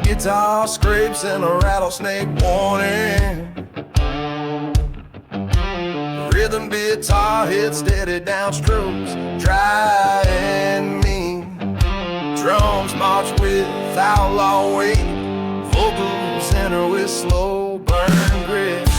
guitar scrapes and a rattlesnake warning. Rhythm guitar hits steady down strokes, dry and mean. Drums march with outlaw weight, vocals enter with slow burn grit.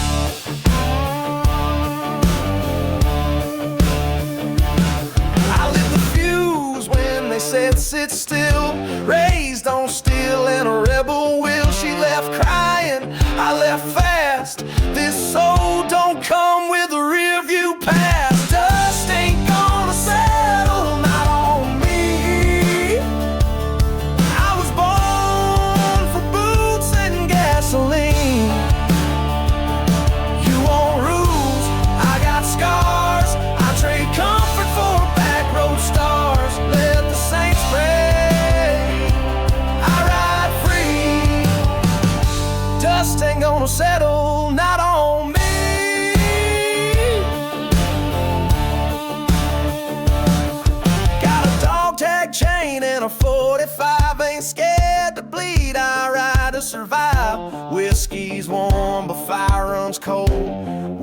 I lit the fuse when they said sit still, raised on steel and a rebel will. She left crying, I left fast. This soul don't come with a rear view pass. Dust ain't gonna settle, not on me. I was born for boots and gasoline. You want rules, I got scars. I trade comfort for back road stars. Let the saints pray, I ride free. Dust ain't gonna settle, not on me. Got a dog tag chain and a 45, ain't scared to bleed, I ride to survive. Whiskey's warm but fire runs cold.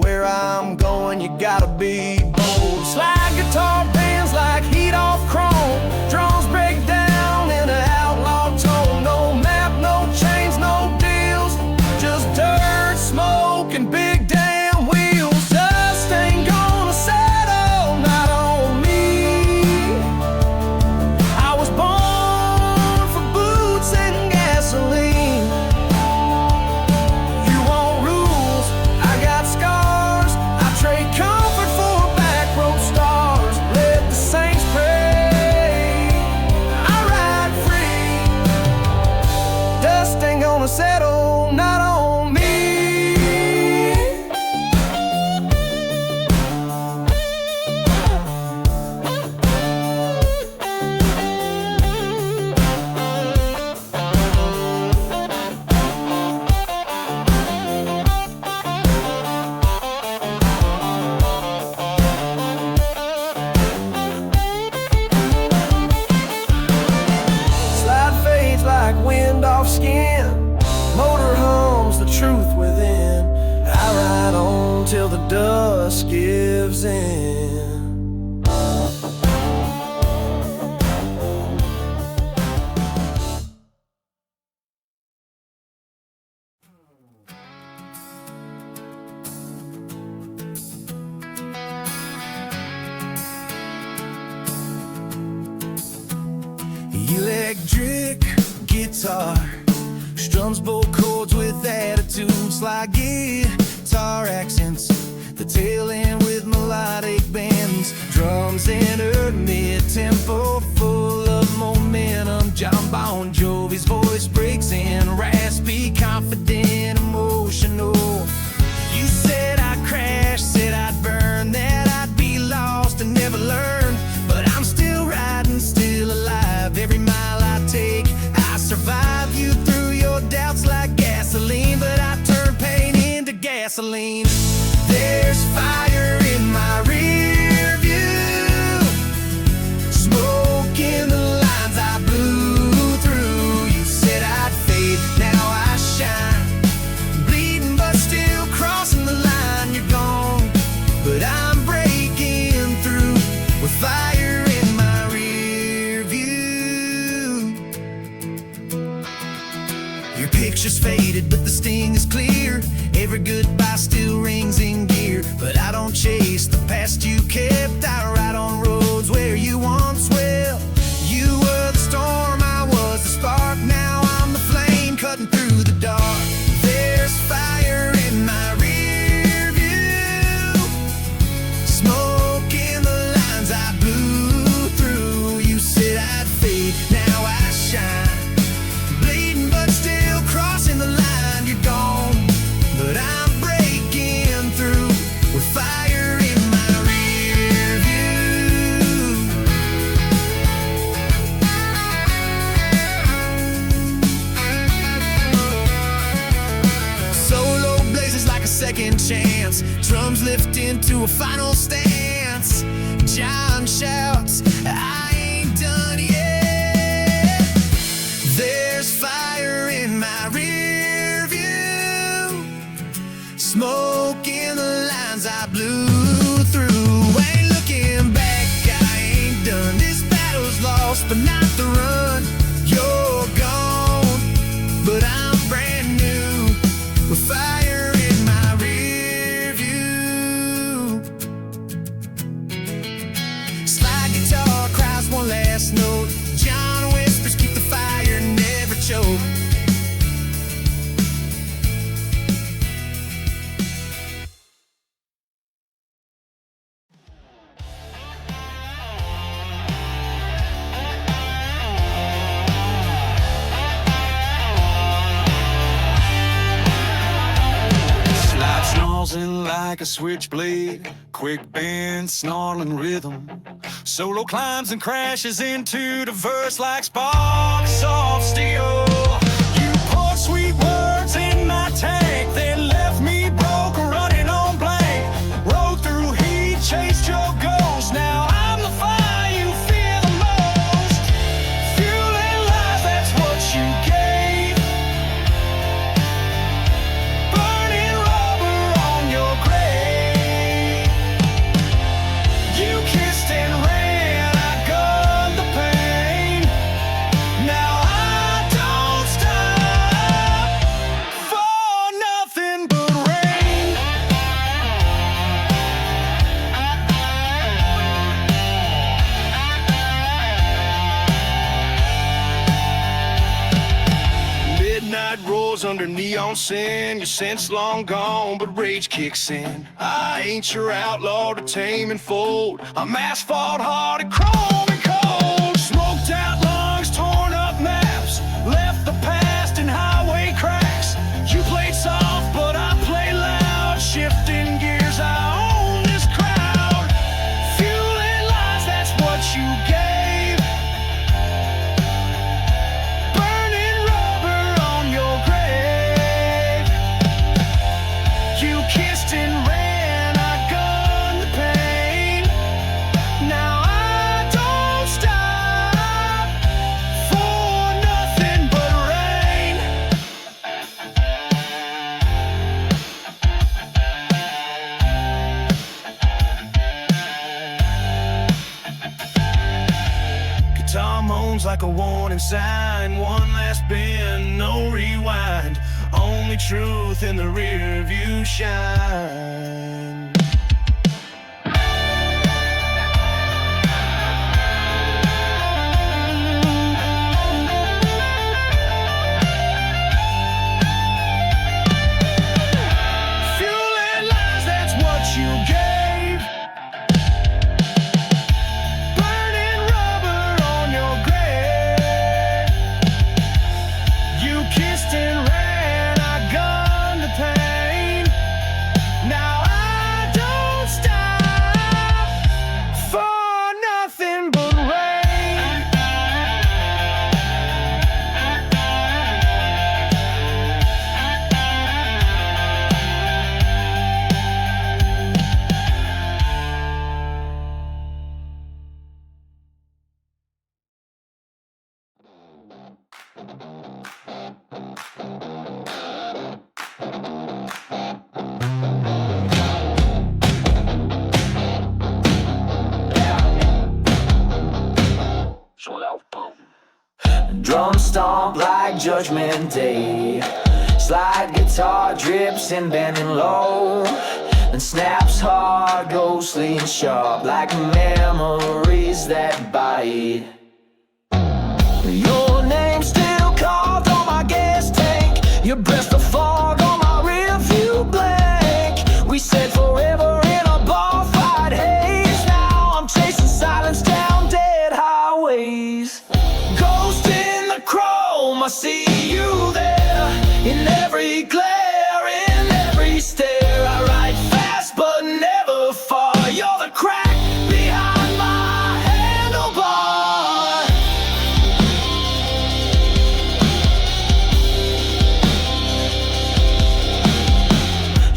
Where I'm going you gotta be bold. Slide guitar bands like heat off chrome. Drums break down in an outlaw tone. No map, no chains, no deals, just dirt, smoke, and big damn wheels. Dust ain't gonna settle, not on me. I was born for boots and gasoline. You want rules, I got scars. I trade comfort for back road stars. Let the saints pray, I ride free. Dust ain't gonna settle, not on me. Slide fades like wind off skin. Motor hums the truth within. I ride on till the dust gives in. Electric guitar strums both chords with attitudes like guitar accents. The tail end with melodic bends. Drums enter mid-tempo, full of momentum. John Bon Jovi's voice breaks in, raspy, confident, emotional. You said I'd crash, said I'd burn, that I'd be lost and never learn. But I'm still riding, still alive. Every mile I take, I survive. You threw your doubts like gasoline, but I turn pain into gasoline. There's fire in my rear view, smoke in the lines I blew through. You said I'd fade, now I shine. Bleeding but still crossing the line. You're gone, but I'm breaking through with fire in my rear view. Your picture's faded, but the sting is clear. Every goodbye still rings in gear. But I don't chase the past you kept. I ride on roads where you once dwelt. You were the storm, I was the spark. Now I'm the flame cutting through the dark. There's fire in my rear view, smoke in the lines I blew through. You said I'd fade, now I shine. Bleeding but still crossing the line. You're gone, but I'm breaking through with fire in my rear view. Solo blazes like a second chance. Drums lift into a final stance. John shouts, I ain't done yet. There's fire in my Smoke in the lines I blew through. Ain't looking back, I ain't done. This battle's lost, but not the run. You're gone, but I'm brand new, with fire in my rear view. Slide guitar cries one last note. John whispers, keep the fire, never choke. Like a switchblade, quick bend, snarling rhythm. Solo climbs and crashes into the verse like sparks of steel. You poured sweet words in my tank, then left me broke, running on blank. Rode through heat, chased your ghost. Now I'm the fire you fear the most. Fueling lies, that's what you gave. Burning rubber on your grave. You kissed and ran, I gunned the pain. Now I don't stop for nothing but rain. Midnight roars under neon sin. Your sense long gone, but rage kicks in. I ain't your outlaw to tame and fold. I'm asphalt hearted, chrome and cold. Smoked out lungs, torn up maps, left the past in highway cracks. You played soft, but I play loud. Shifting gears, I own this crowd. Fueling lies, that's what you gave. Burning rubber on your grave. You kissed and ran, I gunned the pain. Now I don't stop for nothing but rain. Guitar moans like a warning sign. One last bend, no rewind. Only truth in the rear view shine. Fueling lies, that's what you gave. Burning rubber on your grave. You kissed and ran, I gunned the pain. Now I don't stop for nothing but rain. Drum stomp like Judgment Day. Slide guitar drips and bending low. Then snaps hard, ghostly and sharp, like memories that bite. Your name still carved on my gas tank. Your breath the fog on my rear view blank. We said forever in a bar fight haze. Now I'm chasing silence down dead highways. Ghost in the chrome, I see you there. In every glare, in every stare. I ride fast but never far. You're the crack behind my handlebar.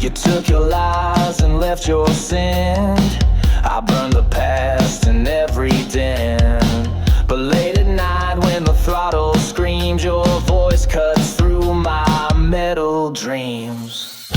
You took your lies and left your sin. I burned the past in every den. But late at night when the throttle screams, your voice cuts through my metal dreams.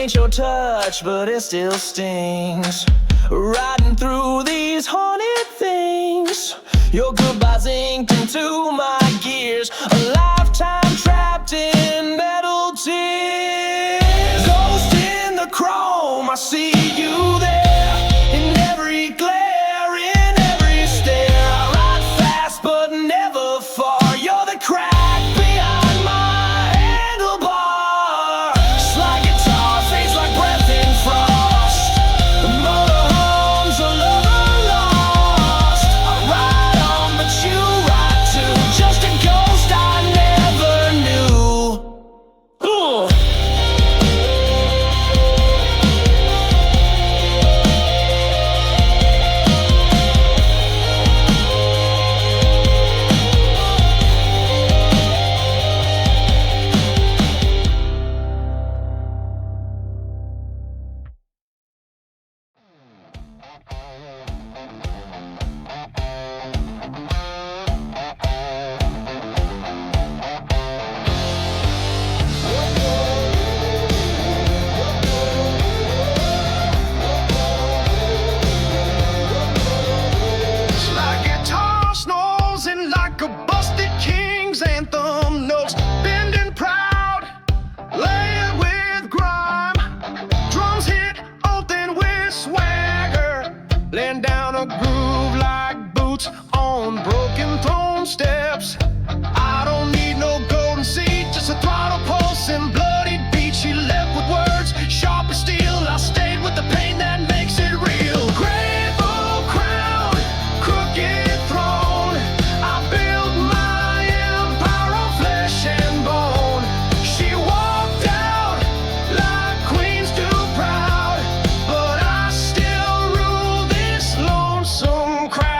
ain't your touch, but it still stings. Riding through these haunted things, your goodbyes inked into my gears, a lifetime trapped in metal tears. Ghost in the chrome, I see you there, in every glare, in every stare. I ride fast but never far, you're the crack behind my handlebar. Slide guitar fades like breath in frost, the motorhome's a lover lost. I ride on but you ride too, just a ghost I never knew. Ooh. Like guitar snores and like a busted king's anthem notes, bending proud, layered with grime. Drums hit open with swagger, laying down a groove like boots on broken throne steps. I don't need no golden seat, just a throttle pulse and bloodied beat. She left with words sharp as steel, I stayed with the pain that makes it real. Grave old crown, crooked throne, I built my empire on flesh and bone. She walked out like queens too proud, but I still rule this lonesome crowd.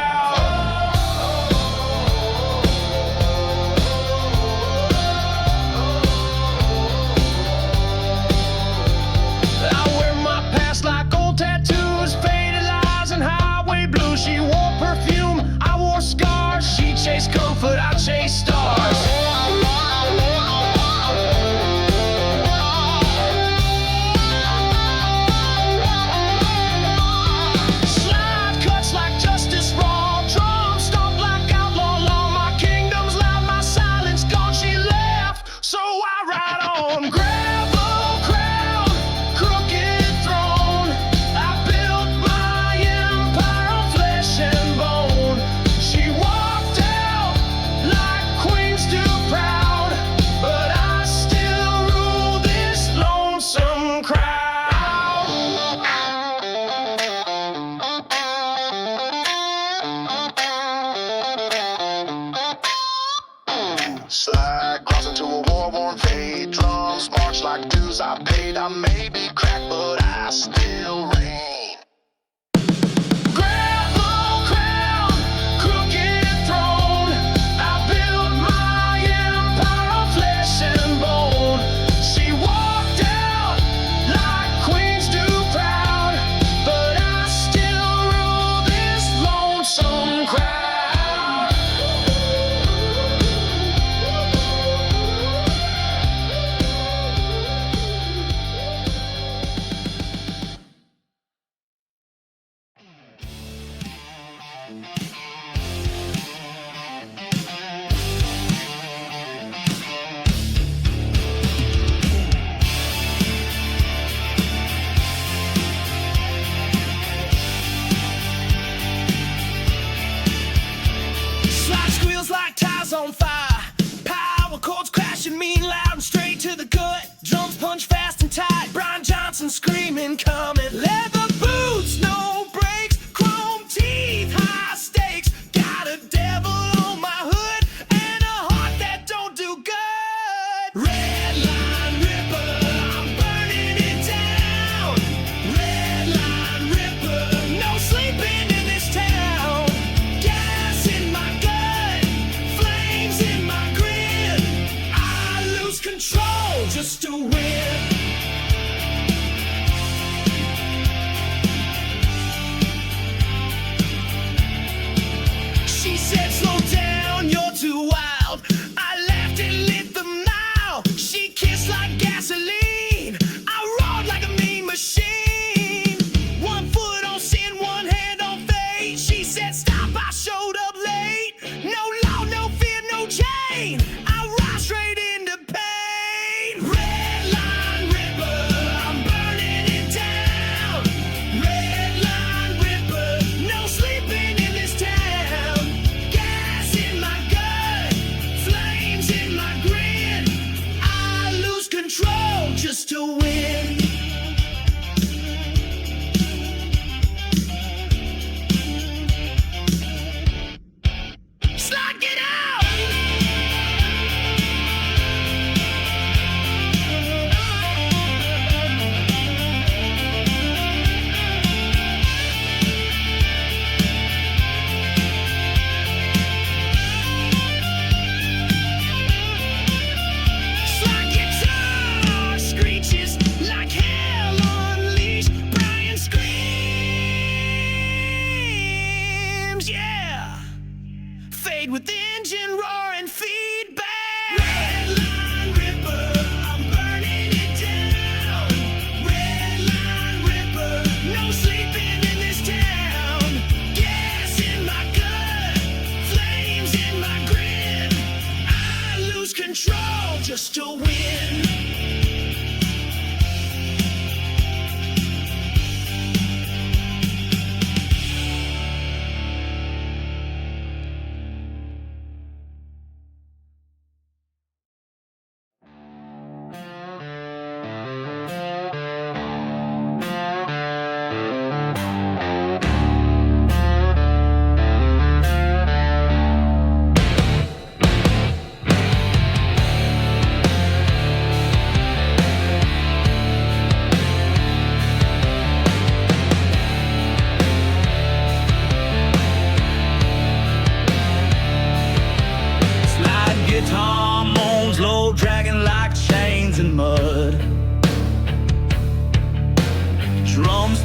I wear my past like old tattoos, faded lies and highway blues. She wore perfume, I wore scars. She chased comfort, I chased stars. Slide cuts like justice raw, drums stomp like outlaw law. My kingdom's loud, my silence gone. She left, so I ride on. Gravel crown, crooked throne, I built my empire on flesh and bone. She walked out like queens too proud, but I still rule this lonesome crowd. Slide cross into a war-worn fade, drums march like dues I paid. I may be cracked, but I still reign. Gravel crown, crooked throne, I built my empire on flesh and bone. She walked out like queens too proud, but I still rule this lonesome crowd.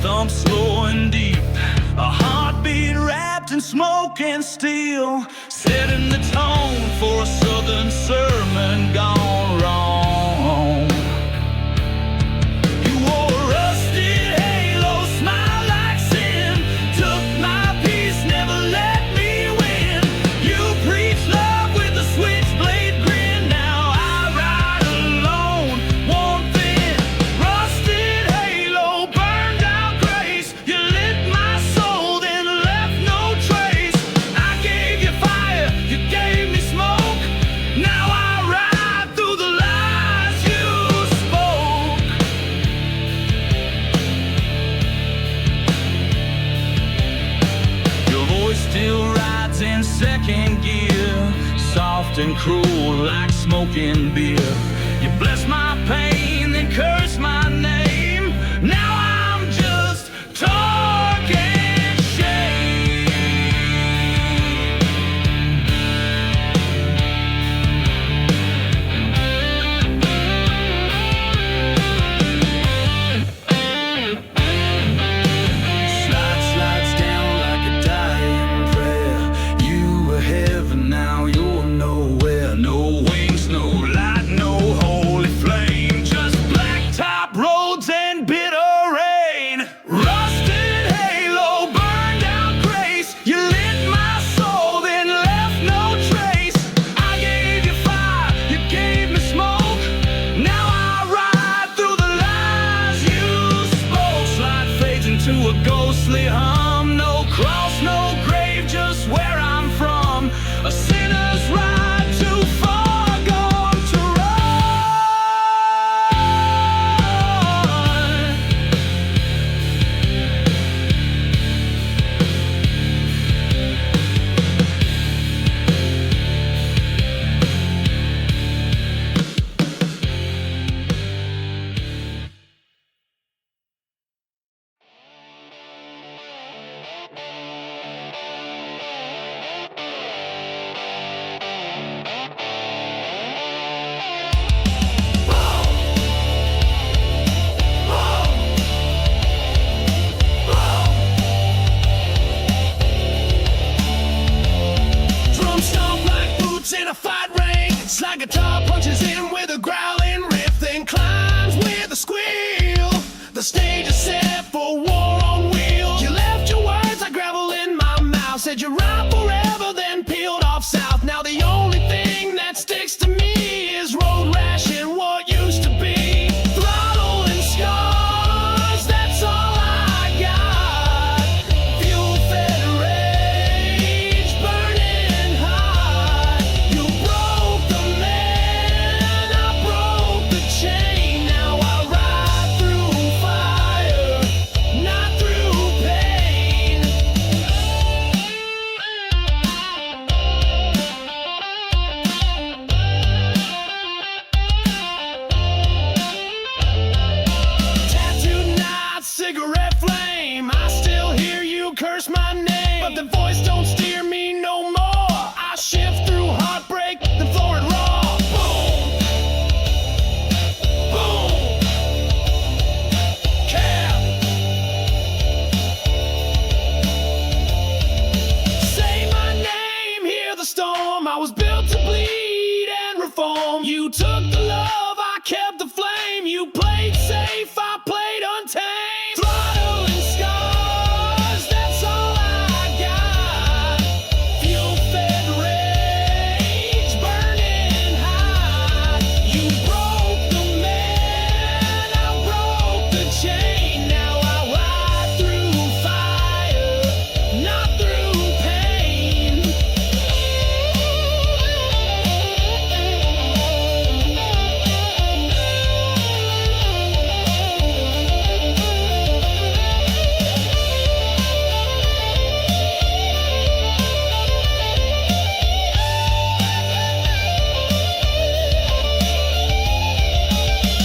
thump slow and deep, a heartbeat wrapped in smoke and steel, setting the tone for a southern sermon gone wrong. You wore a rusted halo, smile like sin, took my peace, never let me win. You preach love with a switchblade grin, now I ride alone, worn thin. Rusted halo, burned out grace, you lit my soul, then left no trace. I gave you fire, you gave me smoke, now I ride through the lies you spoke. Your voice still rides in second gear, soft and cruel like smoking beer. You bless my pain, then curse my name. Now I'm just talk and shame. Slides down like a dying prayer. You were heaven, now you're nowhere. No wings, no light, no holy flame, just blacktop roads and bitter rain. Rusted halo, burned out grace, you lit my soul, then left no trace. I gave you fire, you gave me smoke, now I ride through the lies you spoke. Slide fades into a ghostly hum, no cross, no grave, just where I'm from. A sinner's ride too far gone to run. Drum stomp like boots in a fight ring. Slide guitar punches in with a growling riff, then climbs with a squeal. The stage is set for war on wheels. You left your words like gravel in my mouth. Said you're right forever, then peeled off south. Now the only thing that sticks to me is road rash and what used to be. Throttle and scars, that's all I got. Fuel fed rage, burning hot. You broke the man, I broke the chain. Now I ride through fire, not through pain. Tattooed night, cigarette flame, I still hear you curse my name, but the voice don't steer me no more. I shift through heartbreak, then floor it raw. Boom, boom, cap. Say my name, hear the storm. I was built to bleed and reform. You took the love, I kept the flame. You played safe, I played untamed. Throttle and scars, that's all I got. Fuel fed rage, burning hot. You broke the man, I broke the chain. Now I ride through fire, not through pain.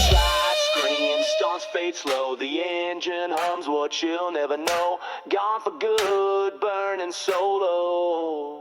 Slide screen, starts fade slow. The engine hums what you'll never know. Gone for good, burning solo.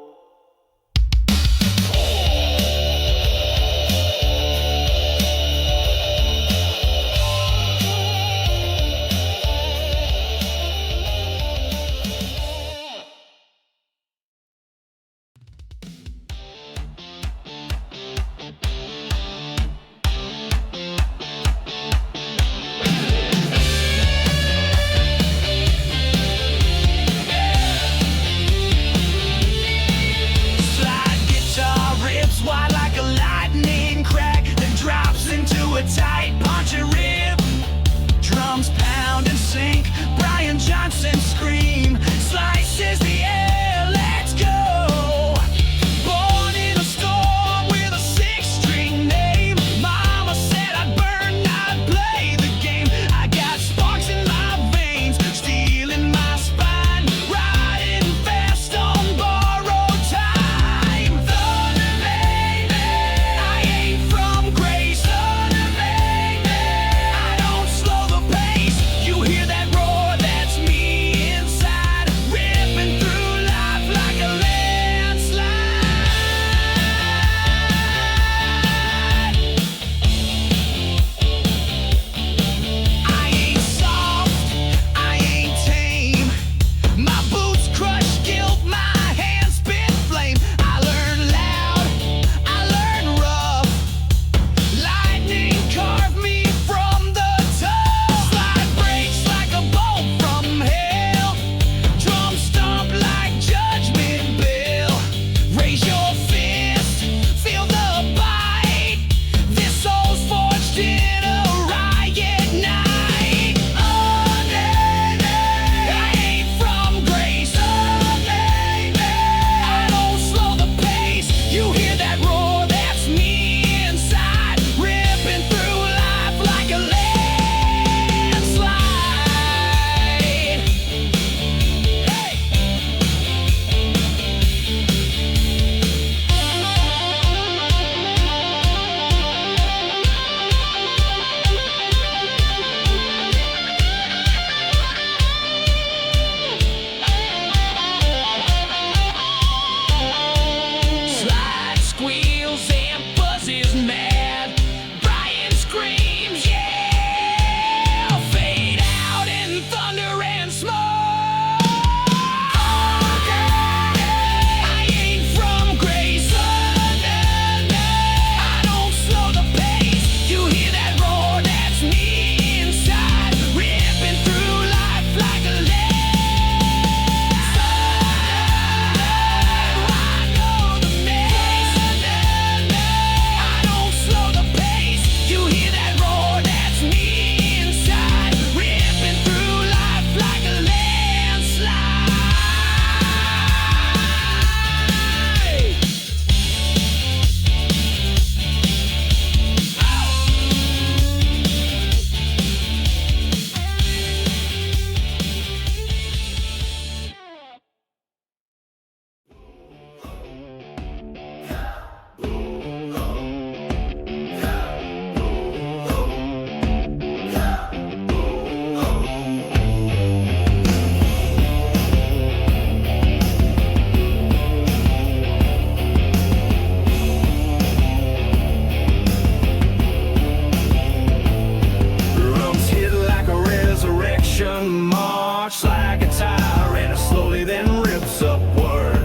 march like a tyrant, slowly then rips upward.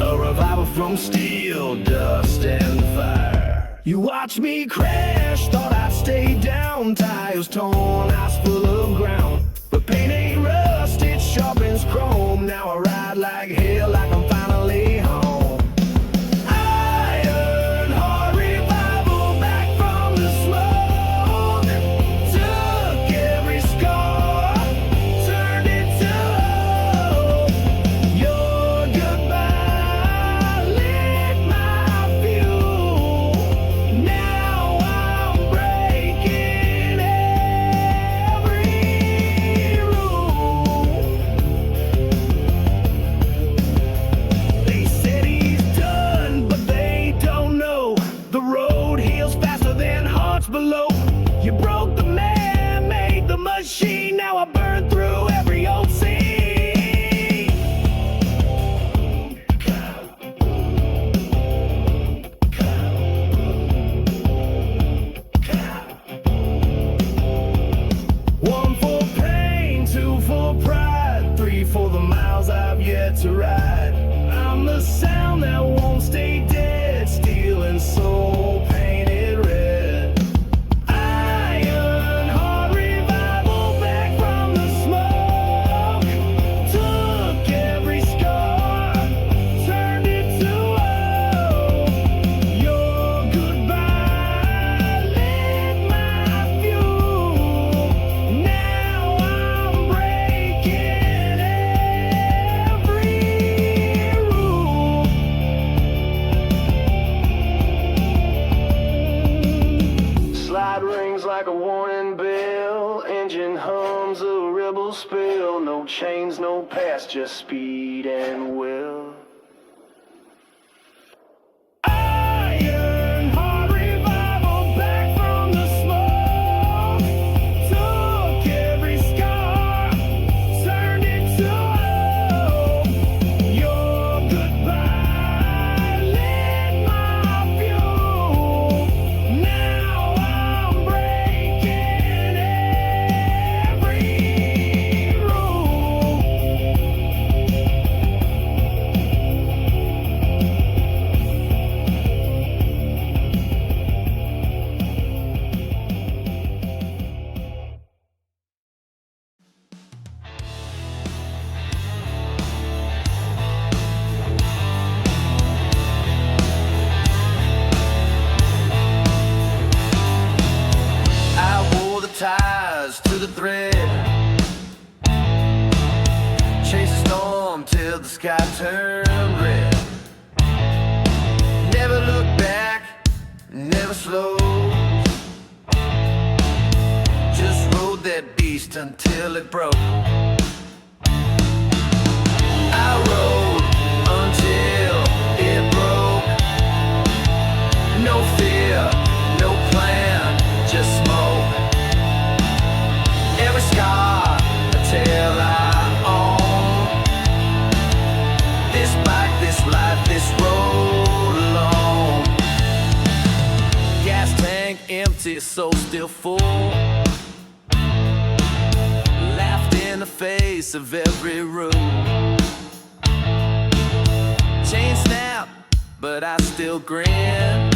A revival from steel, dust, and fire. You watch me crash, thought I'd stay down. Tires torn, house full of ground. But paint ain't rust, it sharpens chrome. Now I ride like hell, like I'm finally home. Iron heart revival, back from the smoke. Took every scar, turned it to hope. Your goodbye lit my fuel. Now I'm breaking every rule. They said he's done, but they don't know. The road heals faster than hearts below. You broke the man, made the machine. Now I burn through every old scene. One for pain, two for pride, three for the miles I've yet to ride. I'm the sound that won't stay dead, steel and soul painted red. Iron heart revival, back from the smoke. Took every scar, turned it to hope. Your goodbye lit my fuel. Now I'm breaking every rule. Slide rings like a warning bell. Engine hums a rebel spell. No chains, no past, just speed and will. Iron heart revival, back from the smoke. Took every scar, turned it to hope. Your goodbye lit my fuel. Now I'm breaking every rule. I wore the ties to the thread, chased the storm till the sky turned red. Never looked back, never slowed. Just rode that beast until it broke. I rode until it broke. No fear, no plan, just smoke. Every scar, a tale I own. This bike, this life, this road alone. Gas tank empty, soul still full. Laughed in the face of every rule. Chain snap, but I still grin.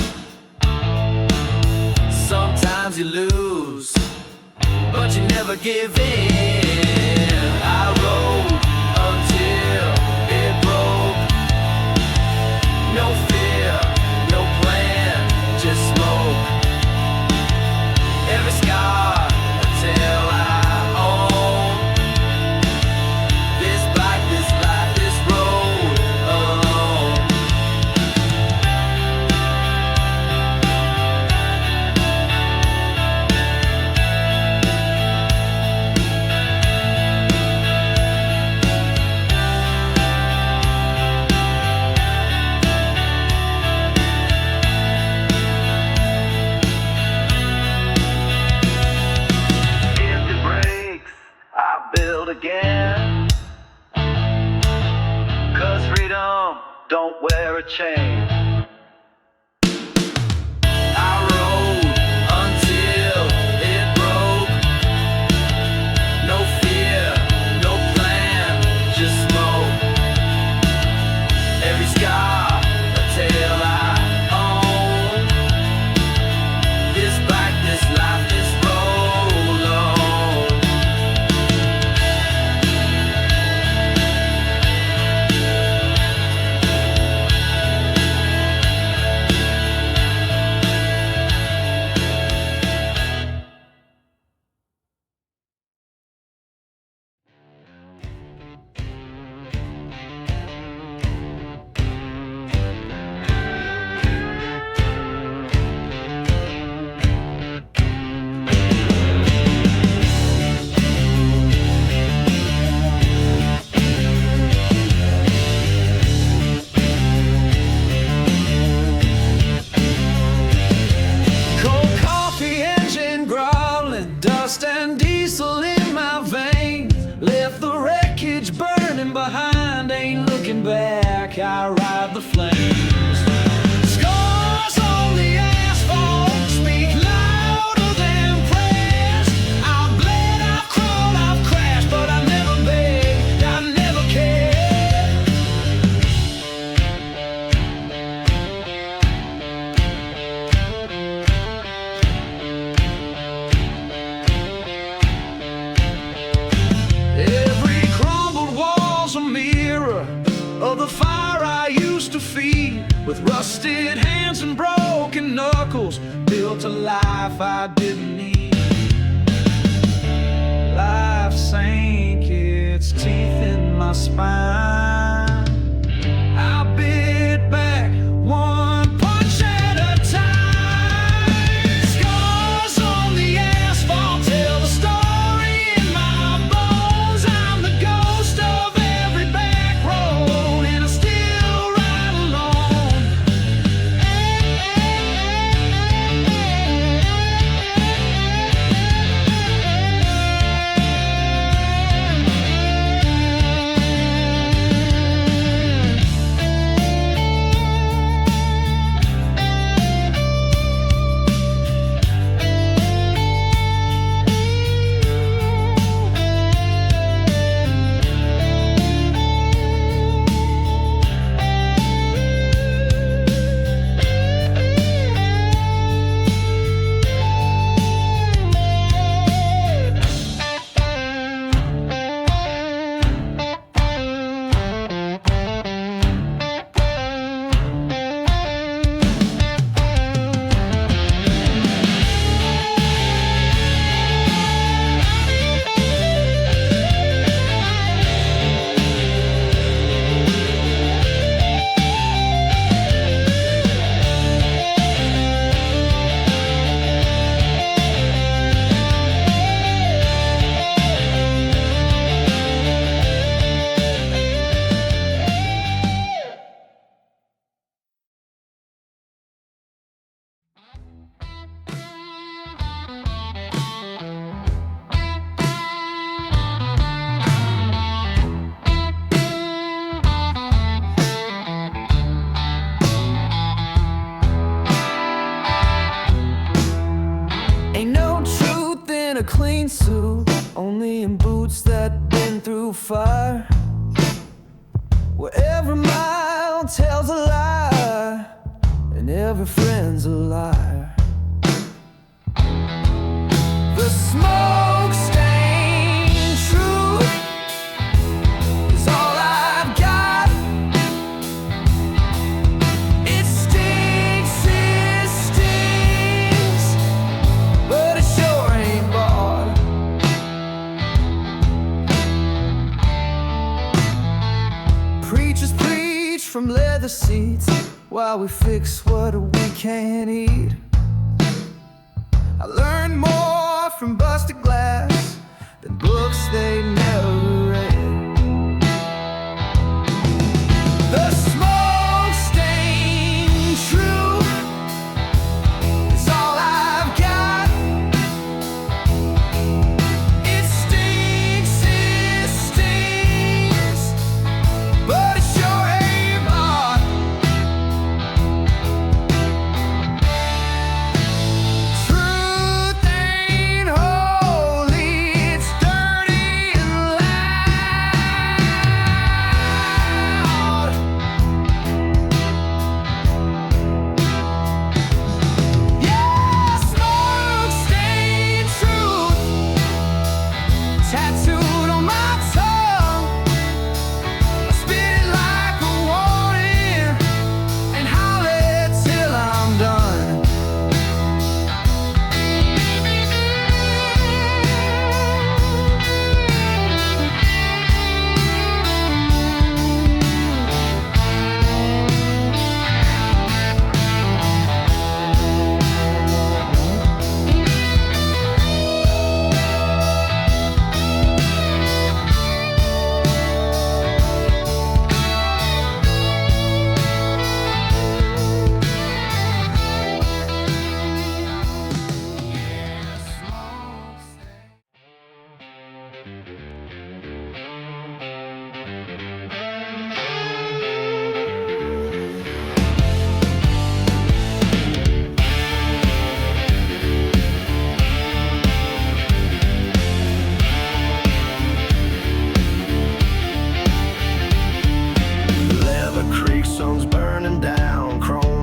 Sometimes you lose, but you never give in. I rode until it broke. No fear, no plan, just smoke. Every scar, a tale I own. This bike, this life, this road alone. Again, 'cause freedom don't wear a chain. I rode until it broke. No fear, no plan. Left the wreckage burning behind, ain't looking back, I ride the flames. Scars on the asphalt speak louder than prayers. I've bled, I've crawled, I've crashed, but I never begged, I never cared. Every crumbled wall's a mirror of the fire I used to feed. With rusted hands and broken knuckles, built a life I didn't need. Life sank its teeth in my spine. I bit back one punch at a time. Scars on the asphalt tell the story in my bones. I'm the ghost of every back road, and I still ride alone. Ain't no truth in a clean suit, only in boots that been through fire. Where every mile tells a lie, and every friend's a liar. The smoke-stained truth is all I've got. It stinks, but it sure ain't bought. Preachers preach from leather seats while we fix what we can't eat. I learned more from busted glass than books they never read. The smoke-stained truth is all I've got. It stinks, but it sure ain't bought. Truth ain't holy, it's dirty and loud. Yeah, smoke-stained truth tattooed on my tongue. I spit it like a warning and howl it till I'm done.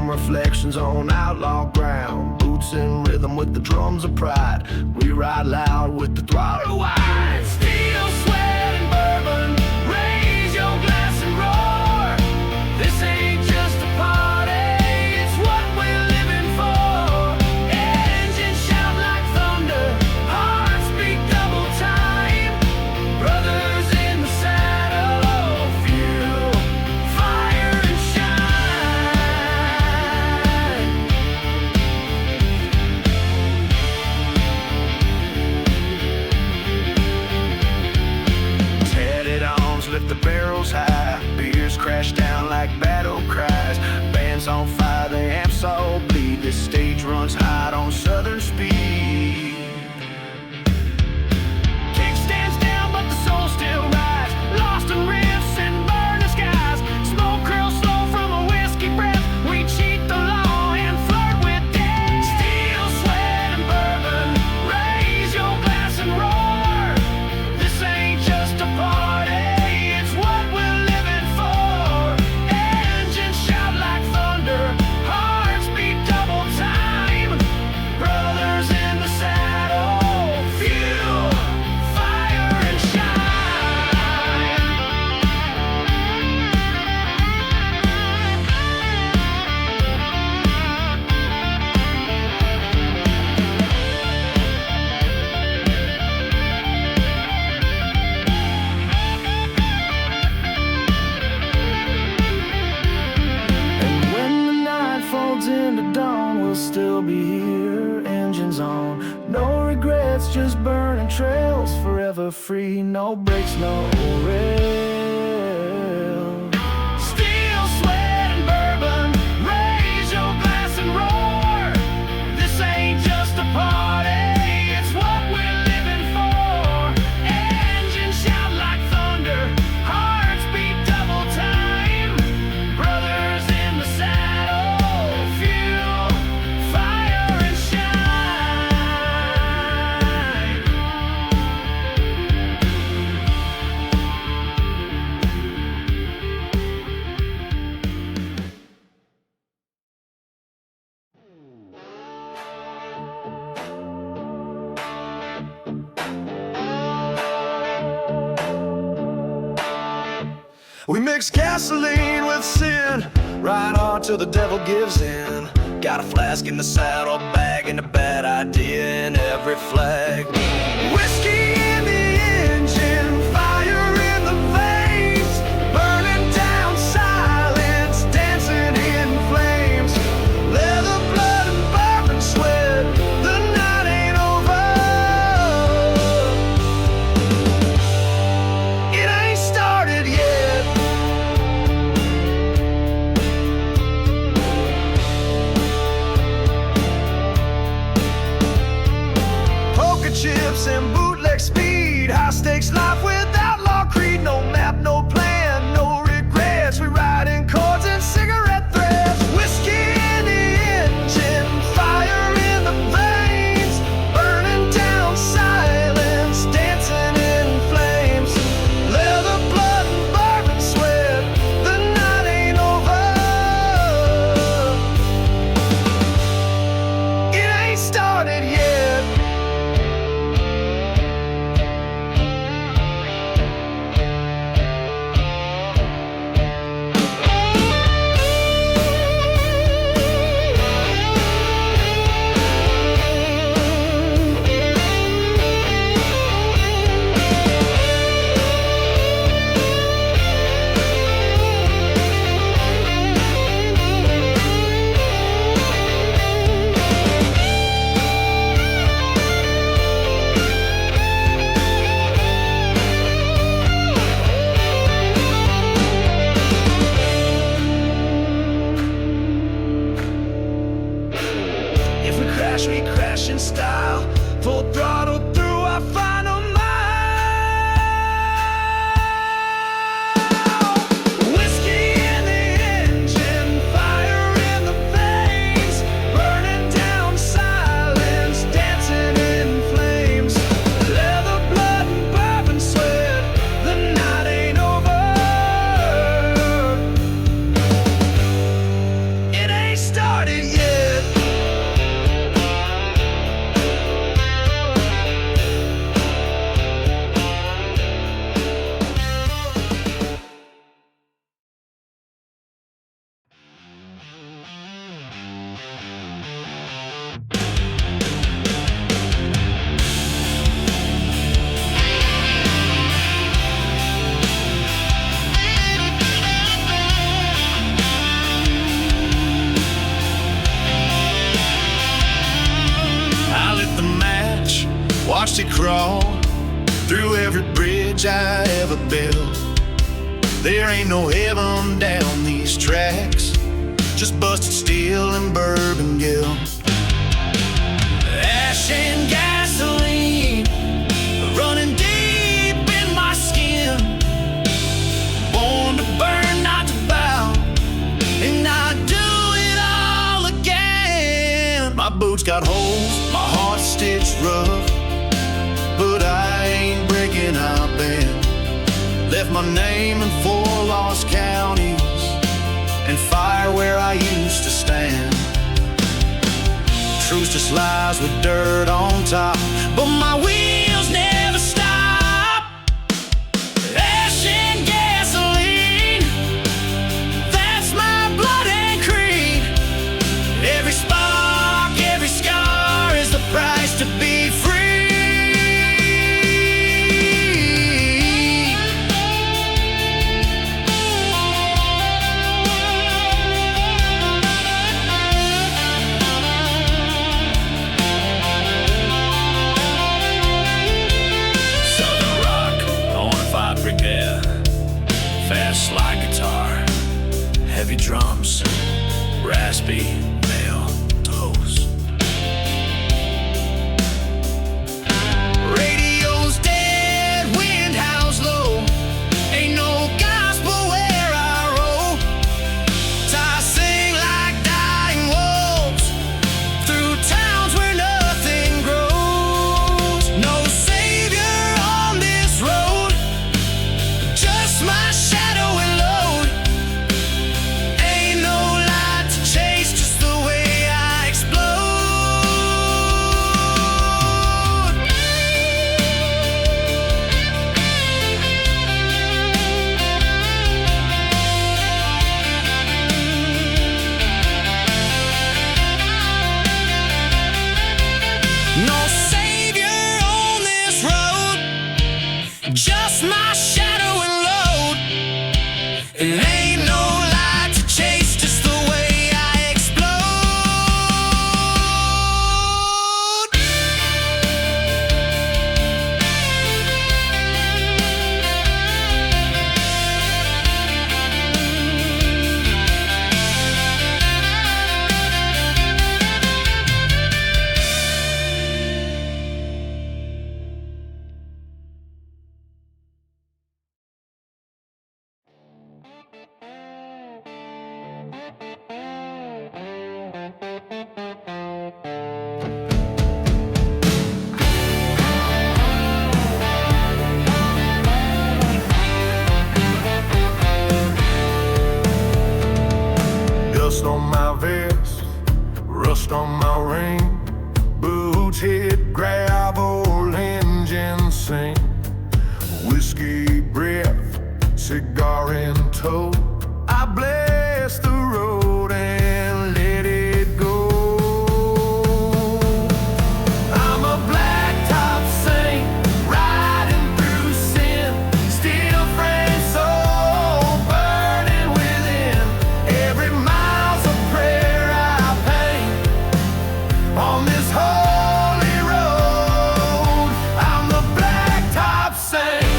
Reflections on outlaw ground, boots in rhythm with the drums of pride. We ride loud with the throttle wide. Steel, sweat, and bourbon, raise your glass and roar. This ain't just a party, it's what we're living for. Engines shout like thunder, hearts beat double time. Brothers in the saddle, fuel, fire, and lift the barrels high, beers crash down like battle cries. Bands on fire, the amps all bleed. This stage runs hot on southern speed. Kick stands down, but the soul still rise. Lost in riffs and burning skies. Smoke curls slow from a whiskey breath. We cheat the law and flirt with death. Steel, sweat, and bourbon, raise your glass and roar. This ain't just a party, still be here, engines on, no regrets, just burning trails, forever free, no brakes, no rail. Steel, sweat, and bourbon, raise your glass and roar. This ain't just a party, it's what we're living for. Engines shout like thunder, hearts beat double time. Brothers in the saddle, fuel, fire, and shine. We mix gasoline with sin, ride on till the devil gives in. Got a flask in the saddle bag and a bad idea in every flag. Whiskey in the engine, fire in the veins, burning down silence, dancing in flames. Leather, blood, and bourbon sweat, the night ain't over. It ain't started yet. Chips and bootleg speed, high stakes life with outlaw creed. No map, no plan, no regrets. We ride in chords and cigarette threads. Whiskey in the engine, fire in the veins, burning down silence, dancing in flames. Leather, blood, and bourbon sweat, the night ain't over. It ain't started yet. gypsy crawl through every bridge I ever built. There ain't no heaven down these tracks, just busted steel and bourbon gill. Ash and gasoline running deep in my skin. Born to burn, not to bow, and I do it all again. My boots got holes, my heart's stitched rough, but I ain't breaking, I've been. Left my name in 4 lost counties and fire where I used to stand. Truth just lies with dirt on top, but my wheels never stop. Ash and gasoline, that's my blood and creed. Every spark, every scar is the price to be free. Fast slide guitar, heavy drums, raspy male toes. Radio's dead, wind howls low. Ain't no gospel where I roll. Tossing like dying wolves through towns where nothing grows. No savior on this road, just my shadow and load. Ain't no light to chase, just the way I explode. No savior on this road, just my shadow and load. It ain't no light to chase, just the way I explode. Dust on my vest, rust on my ring, boots hit gravel, engine sing. Whiskey breath, cigar in tow. I bless the road and let it go. I'm a blacktop saint riding through sin, steel frame soul burning within. Every mile's a prayer I paint on this holy road. I'm the blacktop saint.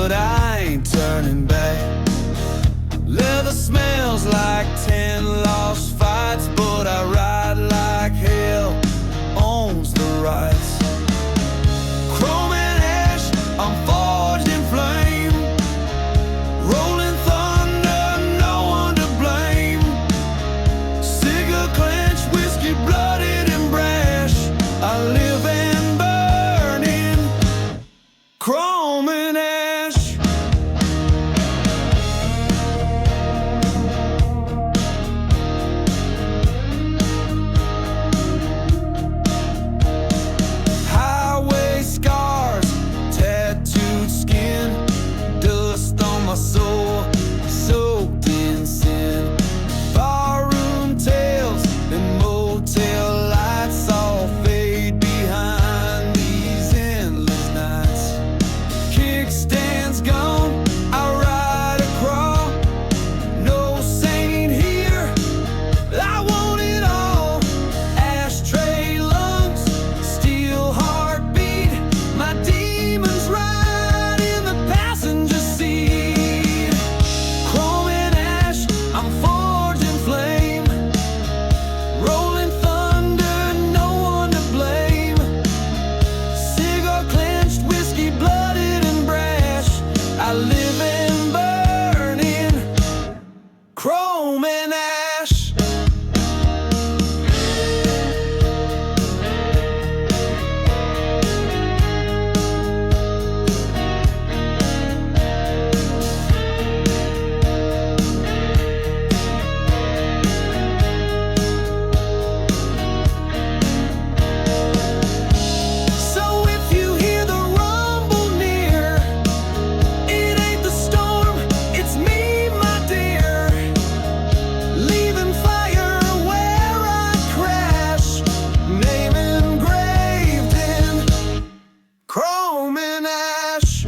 but I ain't turning back. Leather smells like 10 lost fights, but I ride like hell, owns the rights. Chrome and ash, I'm forged in flame. Rolling thunder, no one to blame. Cigar clenched, whiskey blooded and brash. I live and burn in chrome and ash. Highway scars, tattooed skin, dust on my soul, soaked in sin. Barroom tales and motel lights all fade behind these endless nights. Kickstand's gone, I ride a crawl. No saint here, I want it all. Ashtray lungs, steel heartbeat. My demons ride in the passenger seat. Chrome and ash, I'm forged in flame. Rolling thunder, no one to blame. Cigar clenched, whiskey blooded and brash. I live and burn in chrome and ash. So if you hear the rumble near, it ain't the storm, it's me, my dear. Leaving fire where I crash, name engraved in chrome and ash.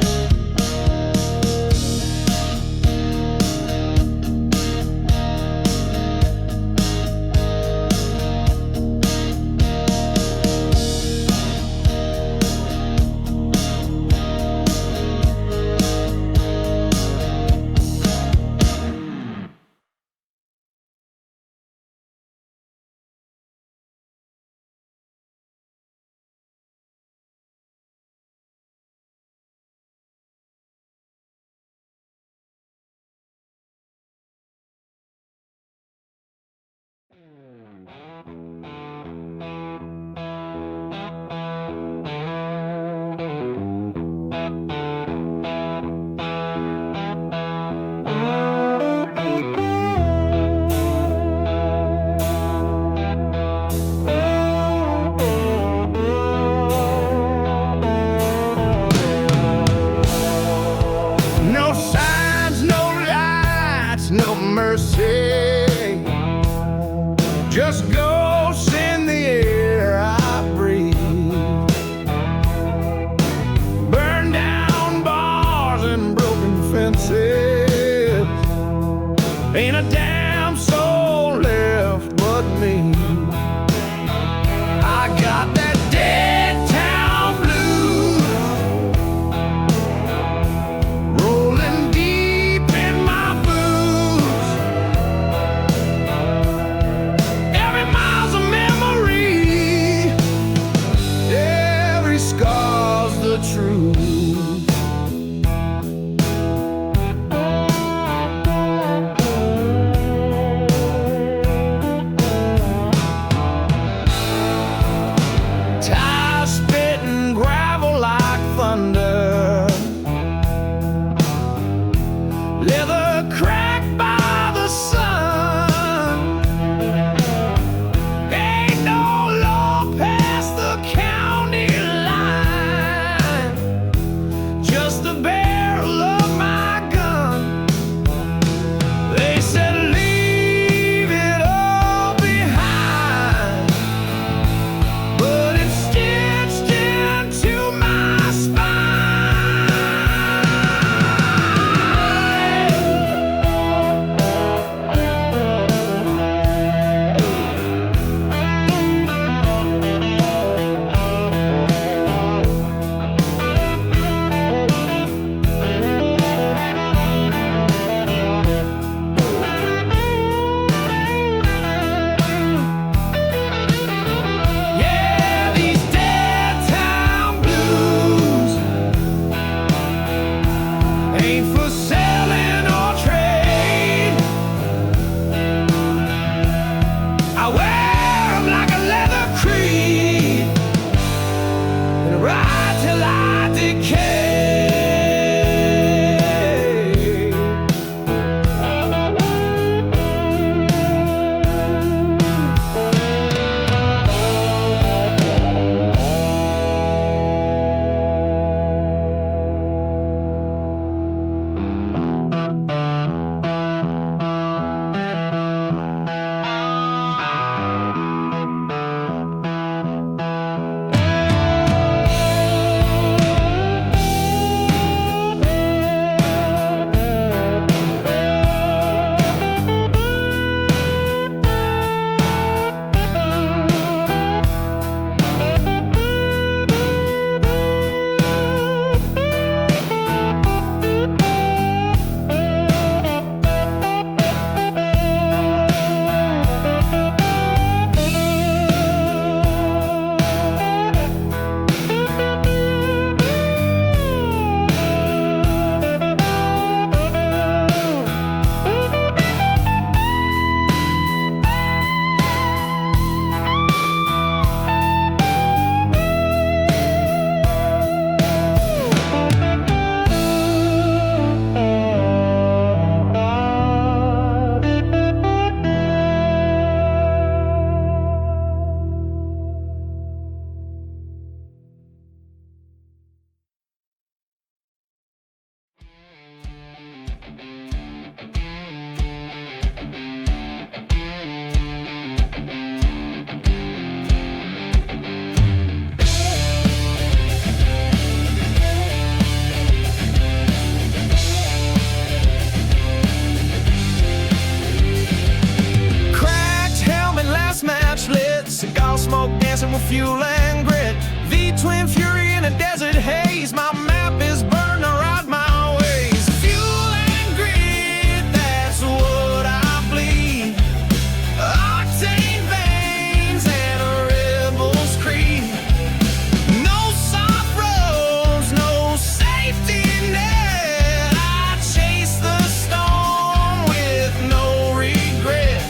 No signs, no lights, no mercy. Just ghosts in the air I breathe. Burn down bars and broken fences. Ain't a damn soul left but me. I got that dead town blues, rolling deep in my boots. Every mile cloud smoke dancing with fuel and grit. V-twin fury in a desert haze. My map is burned around my ways. Fuel and grit, that's what I bleed. Octane veins and a rebel's creed. No soft roads, no safety net. I chase the storm with no regret.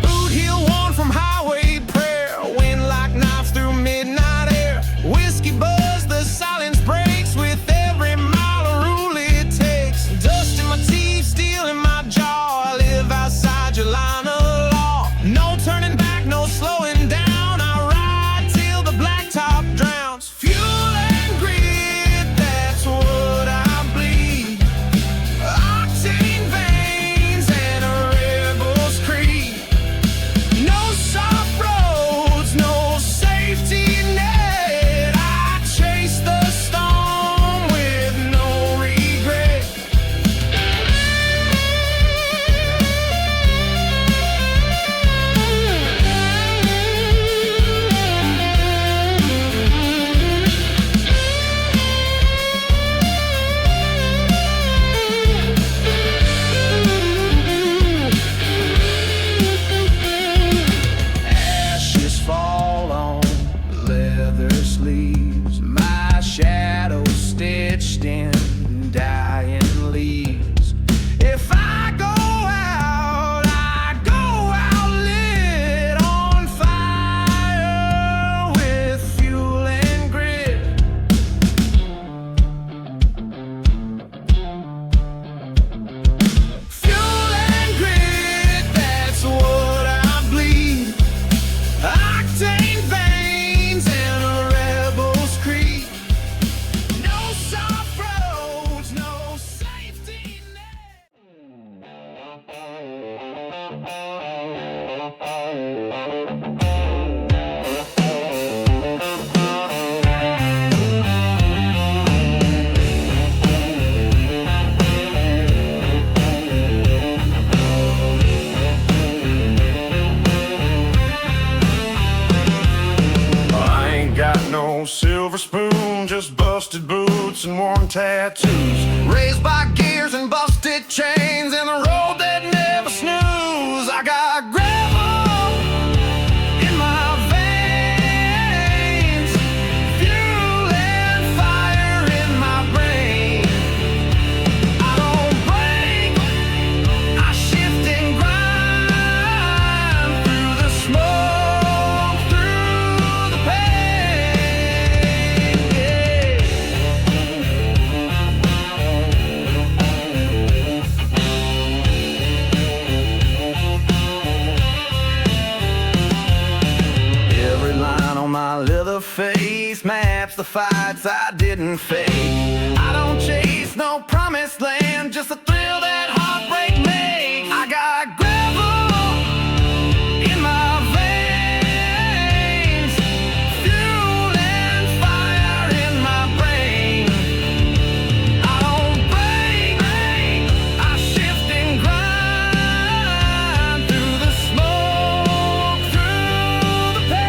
Boot heel worn from highway prayer. Wind like knives through midnight air. Whiskey buzz, the silence breaks with every mile of rule it takes. Dust in my teeth, steel in my jaw. I live outside your line of law. No turning back, no slowing down. I ride till the blacktop drowns. Fuel and grit, that's what I bleed. Octane veins and a rebel's creed. No soft roads, no safety net. I chase the storm with no regret. Ashes fall on leather sleeves. My shadow stitched in dying leaves. If I go out lit on fire with fuel and grit. Fuel and grit, that's what I bleed. Octane veins and a rebel's creed. No soft roads, no safety I ain't got no silver spoon, just busted boots and worn tattoos. Raised by gears and busted chains and the road that never snooze. I got gravel in my veins, fuel and fire in my brain. I don't break, I shift and grind through the smoke, through the pain. Every line on my leather face maps the fights I didn't fake. I don't chase no promised land, just a thrill that heartbreak makes. I got gravel in my veins, fuel and fire in my brain. I don't break, I shift and grind through the smoke, through the pain.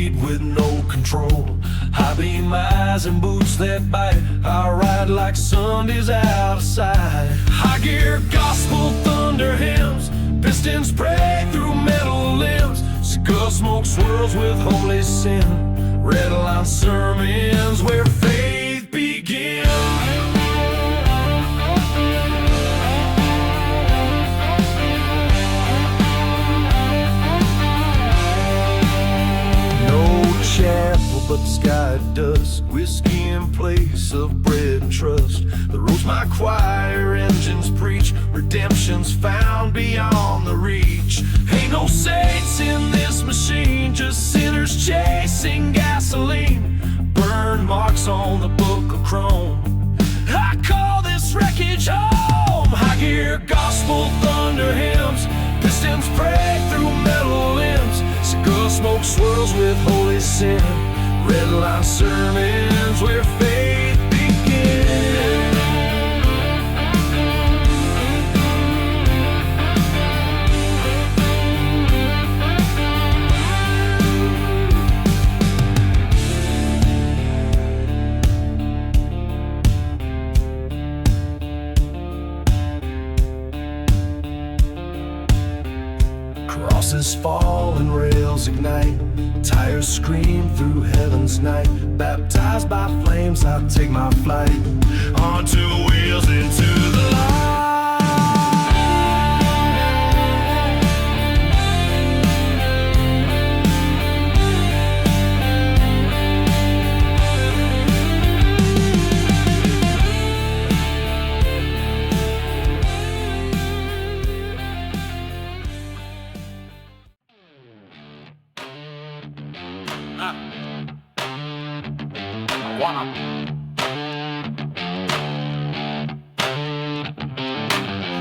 speed with no control. High beam eyes and boots that bite. I ride like Sundays out of sight. High gear gospel thunder hymns, pistons pray through metal limbs. Cigar smoke swirls with holy sin. Red line sermons where faith begins. Chapel, but the sky dust. Whiskey in place of bread and trust. The roads my choir engines preach. Redemption's found beyond the reach. Ain't no saints in this machine, just sinners chasing gasoline. Burn marks on the book of chrome. I call this wreckage home. High gear gospel thunder hymns, pistons pray through metal limbs. Cigar smoke swirls with holy sin. Red line sermons where faith begins. Crosses fall and rails ignite. Tires scream through heaven's night. Baptized by flames, I take my flight. On two wheels into the light.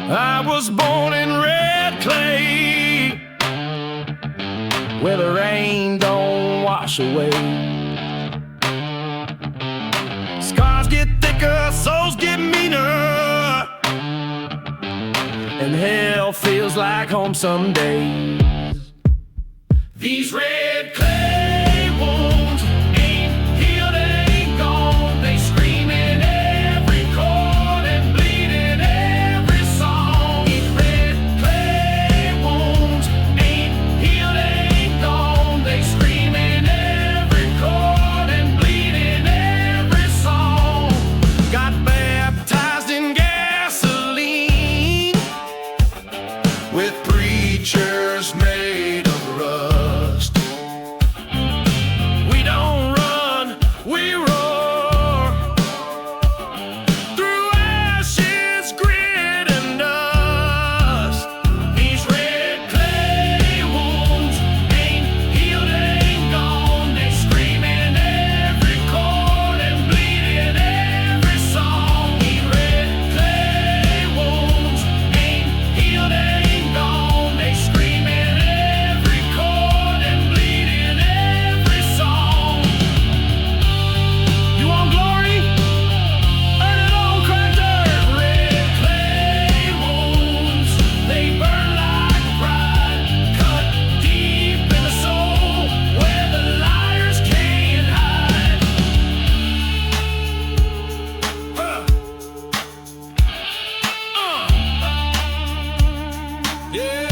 I was born in red clay, where the rain don't wash away. Scars get thicker, souls get meaner, and hell feels like home some days. These red clay wounds ain't healed, ain't gone. They scream in every chord and bleed in every song. These red clay wounds ain't healed, ain't gone. They scream in every chord and bleed in every song. Got baptized in gasoline with preachers made of rust. We don't run, we roar through ashes, grit, and dust. These red clay wounds ain't healed, ain't gone. They scream in every chord and bleed in every song. These red clay wounds ain't healed, ain't gone. They scream in every chord and bleed in every song. You want glory? Earn it on cracked earth. Red clay wounds, they burn like pride, cut deep in the soul where the liars can't hide. Yeah.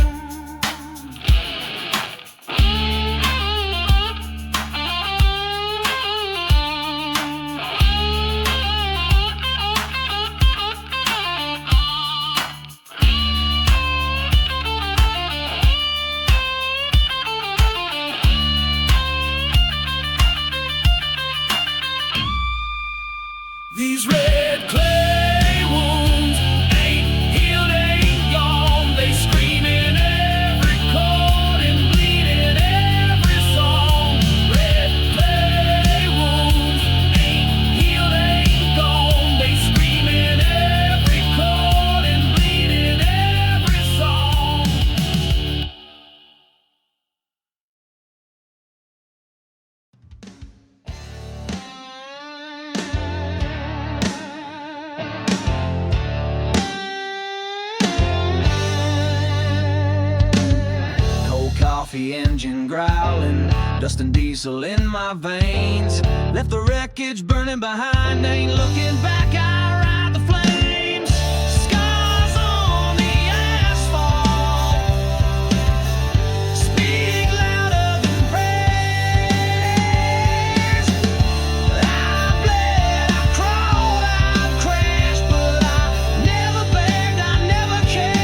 These red clay wounds ain't healed, ain't gone. They scream in every chord and bleed in every song. Red clay wounds ain't healed, ain't gone. They scream in every chord and bleed in every song. coffee engine growling, dust and diesel in my veins. Left the wreckage burning behind, ain't looking back, I ride the flames. Scars on the asphalt speak louder than praise. I bled, I crawled, I crashed, but I never begged, I never cared.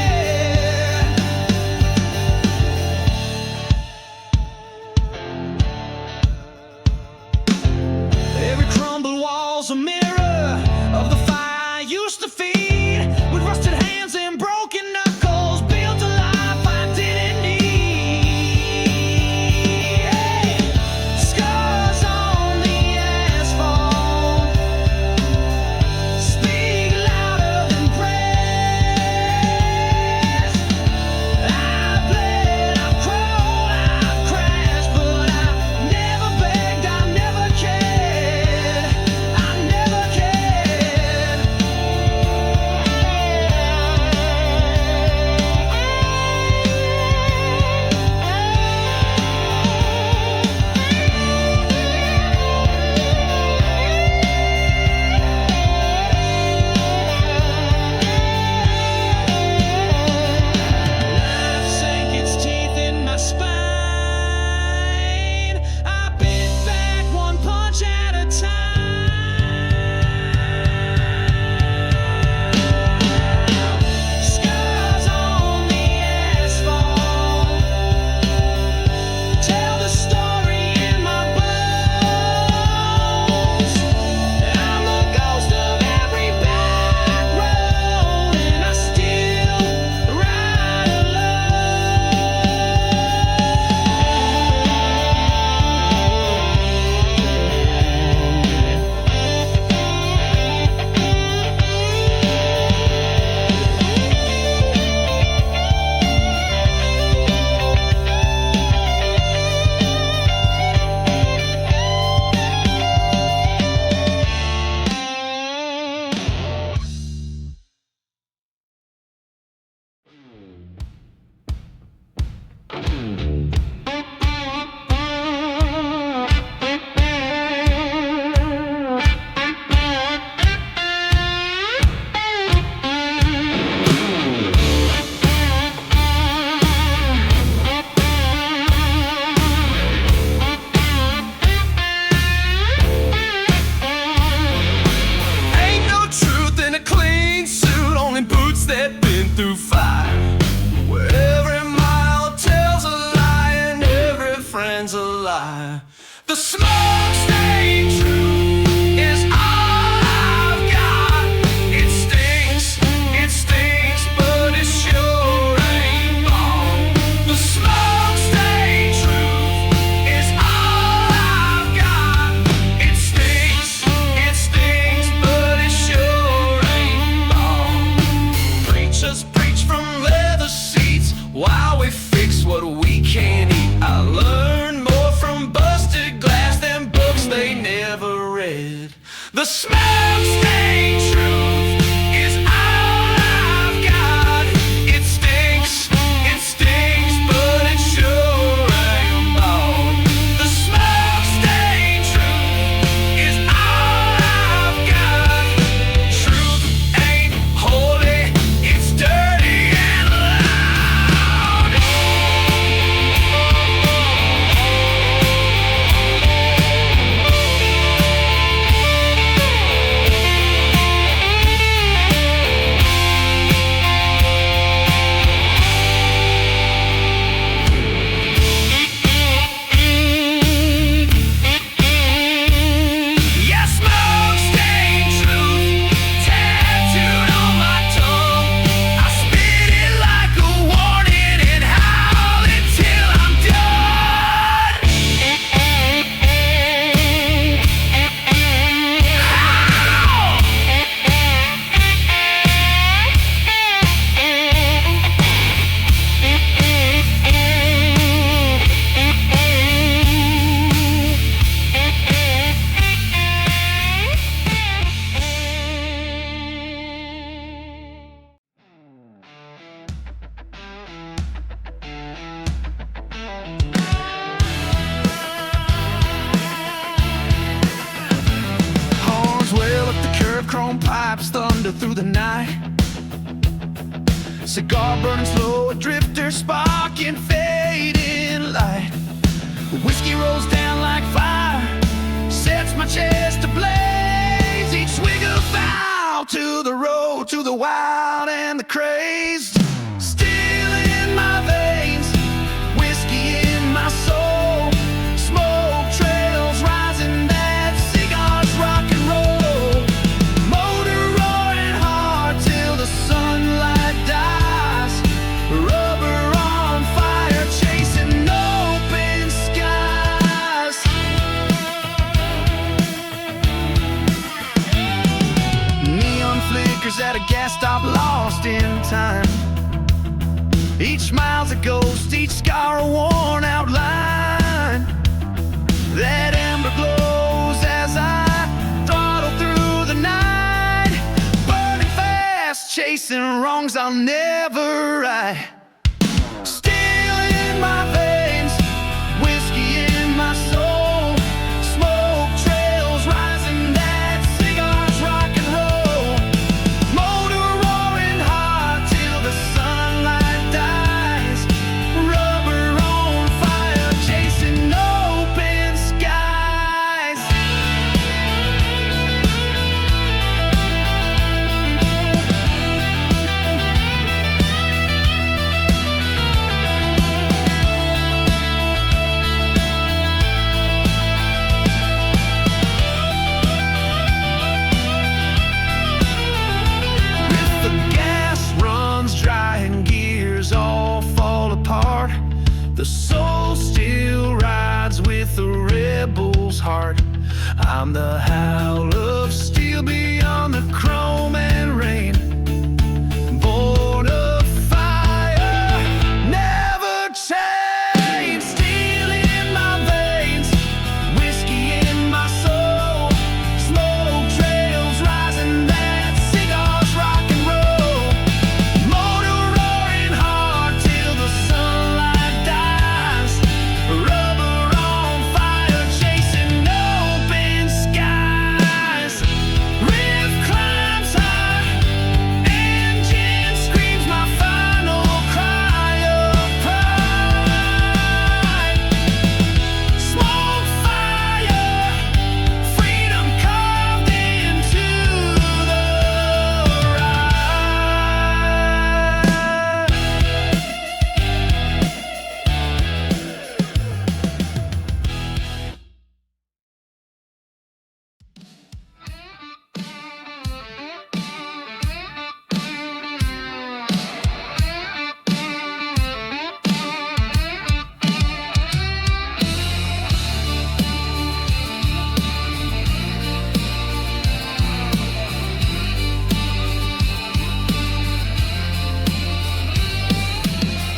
Every crumbled wall's a mirror of the fire I used to feed. With rusted hands and broken knuckles, built a life I didn't need. Hey, scars on the asphalt speak louder than praise. I bled, I crawled, I crashed, but I never begged, I never cared. I never cared. Life sank its teeth in my spine. I bit back one punch at a time. Scars on the asphalt tell the story in my bones. I'm the ghost of every back road, and I still ride Ain't no truth in a clean suit, only boots that been through fire. Where every mile tells a lie and every friend's a lie. The smoke stained truth is all I've got. It stinks, but it sure ain't bomb. The smoke stained truth is all I've got. It stinks, but it sure ain't bomb. Preachers preach from leather seats while we fix what we can't eat. I learned more from busted glass than books they never read. The smoke stained truth is all I've got. It stinks, but it sure ain't bomb. The smoke stained truth is all I've got. Truth ain't holy, it's dirty and loud. chrome pipes thunder through the night. Cigar burning slow, a drifter sparking fading light. Whiskey rolls down like fire, sets my chest ablaze. Each swig a vow to the road, to the wild and the crazed. Still in my veins, whiskey in my soul. Smoke trails rising, that cigars rock and roll. Motor roaring hard till the sunlight dies. Rubber on fire, chasing open skies. Neon flickers at a gas stop, lost in time. Each mile's a ghost, each scar a worn out line. That ember glows as I throttle through the night. Burning fast, chasing wrongs I'll never right. Still in my veins, whiskey in my soul. Smoke trails rising, that cigars rock and roll. Motor roaring hard till the sunlight dies. Rubber on fire, chasing open skies. If the gas runs dry and gears all fall apart, the soul still rides with the rebel's heart. I'm the howl of steel beyond the chrome and rain. Born of fire, never change. Steel in my veins, whiskey in my soul. Smoke trails rising, that cigars rock and roll. Motor roaring hard till the sunlight dies. Rubber on fire, chasing open skies. Riff climbs high, engine screams my final cry of pride. Smoke fire, freedom carved into the ride.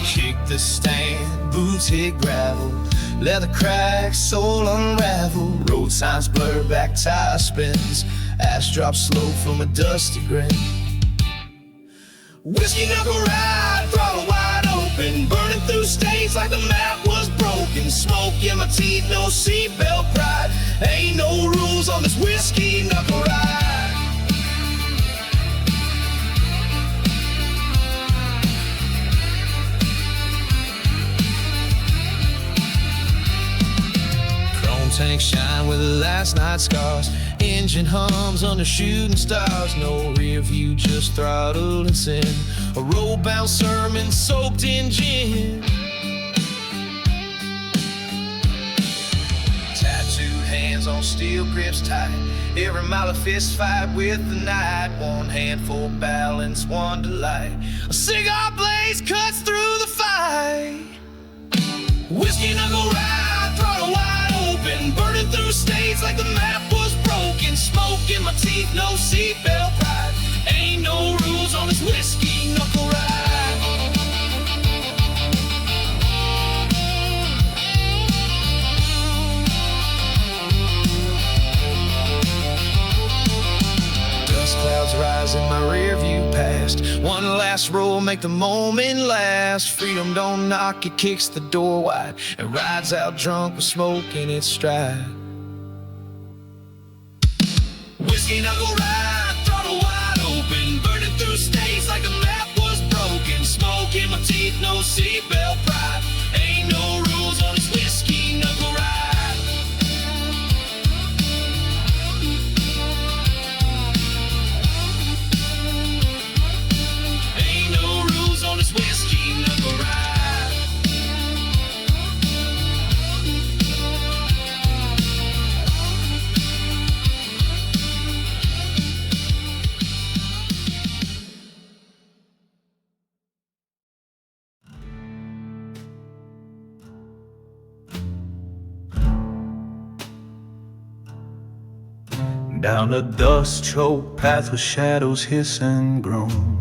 Kick the stand, boots hit gravel. Leather cracks, soul unravel. Road signs blur, back tire spins. Ash drops slow from a dusty grin. Whiskey knuckle ride, throttle wide open. Burning through stains like the map was broken. Smoke in my teeth, no seatbelt pride. Ain't no rules on this whiskey knuckle ride. Chrome tank shine with last night's scars. Engine hums under shooting stars. No rear view, just throttle and sin. A road-bound sermon soaked in gin. Tattooed hands on steel grips tight. Every mile a fist fight with the night. One hand for balance, one delight. A cigar blaze cuts through the fight. Whiskey knuckle ride, throttle wide open. Burning through states like the map was broken. Smoke in my teeth, no seatbelt pride. Ain't no rules on this whiskey knuckle ride. Dust clouds rise in my rear view past. One last roll, make the moment last. Freedom don't knock, it kicks the door wide. And rides out drunk with smoke in its stride. Whiskey knuckle ride, seatbelt pride. Ain't no rules on his whiskey knuckle ride. Ain't no rules on his whiskey knuckle ride. Down a dust-choked path with shadows hiss and groan,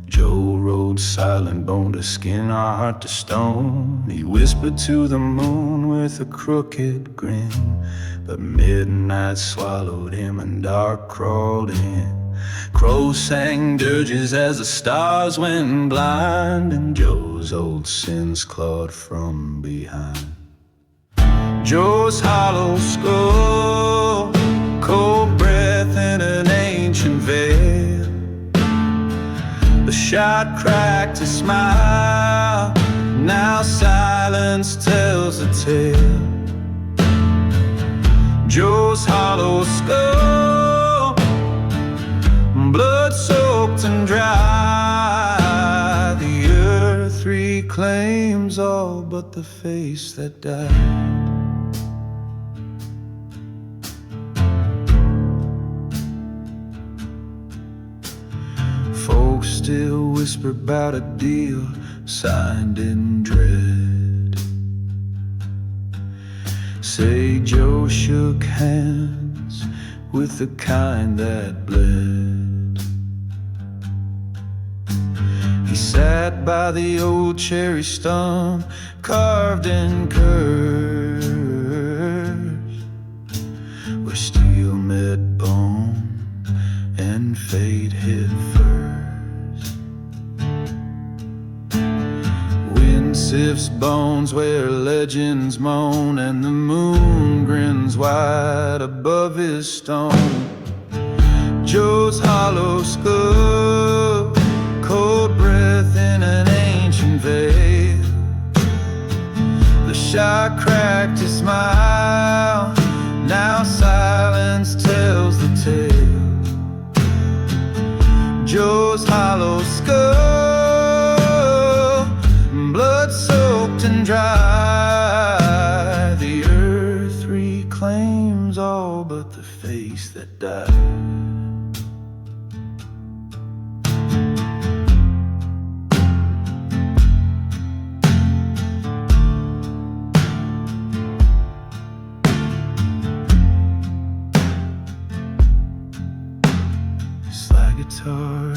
Joe rode silent, bone to skin, our heart to stone. He whispered to the moon with a crooked grin, but midnight swallowed him and dark crawled in. Crows sang dirges as the stars went blind, and Joe's old sins clawed from behind. Joe's hollow skull, cold breath in an ancient veil. The shot cracked his smile, now silence tells the tale. Joe's hollow skull, blood soaked and dry. The earth reclaims all but the face that died. Folks still whisper about a deal signed in dread. Say Joe shook hands with the kind that bled. He sat by the old cherry stump carved in curves, where steel met bone and fate hit first. Wind sifts bones where legends moan, and the moon grins wide above his stone. Joe's hollow skull, cold breath in an ancient veil. The shot cracked his smile, now silence tells the tale. Joe's hollow skull, blood soaked and dry. The earth reclaims all but the face that died. Slide guitar